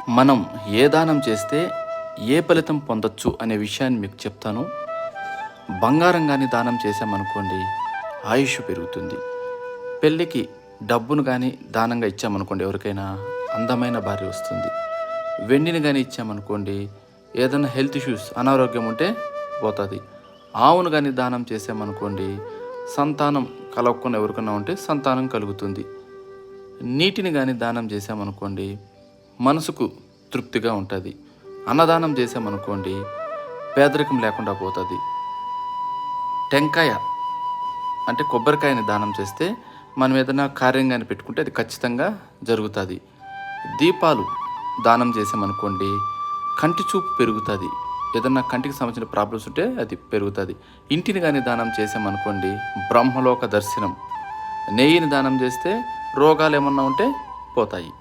మనం ఏ దానం చేస్తే ఏ ఫలితం పొందొచ్చు అనే విషయాన్ని మీకు చెప్తాను. బంగారం కానీ దానం చేసామనుకోండి, ఆయుష్ పెరుగుతుంది. పెళ్ళికి డబ్బును కానీ దానంగా ఇచ్చామనుకోండి, ఎవరికైనా అందమైన భార్య వస్తుంది. వెండిని కానీ ఇచ్చామనుకోండి, ఏదైనా హెల్త్ ఇష్యూస్ అనారోగ్యం ఉంటే పోతుంది. ఆవును కానీ దానం చేసామనుకోండి, సంతానం కలగకుండా ఎవరికైనా ఉంటే సంతానం కలుగుతుంది. నీటిని కానీ దానం చేసామనుకోండి, మనసుకు తృప్తిగా ఉంటుంది. అన్నదానం చేసామనుకోండి, పేదరికం లేకుండా పోతుంది. టెంకాయ అంటే కొబ్బరికాయని దానం చేస్తే మనం ఏదైనా కార్యం కానీ పెట్టుకుంటే అది ఖచ్చితంగా జరుగుతుంది. దీపాలు దానం చేసామనుకోండి, కంటి చూపు పెరుగుతుంది. ఏదన్నా కంటికి సంబంధించిన ప్రాబ్లమ్స్ ఉంటే అది పెరుగుతుంది. ఇంటిని కానీ దానం చేసామనుకోండి, బ్రహ్మలోక దర్శనం. నెయ్యిని దానం చేస్తే రోగాలు ఏమన్నా ఉంటే పోతాయి.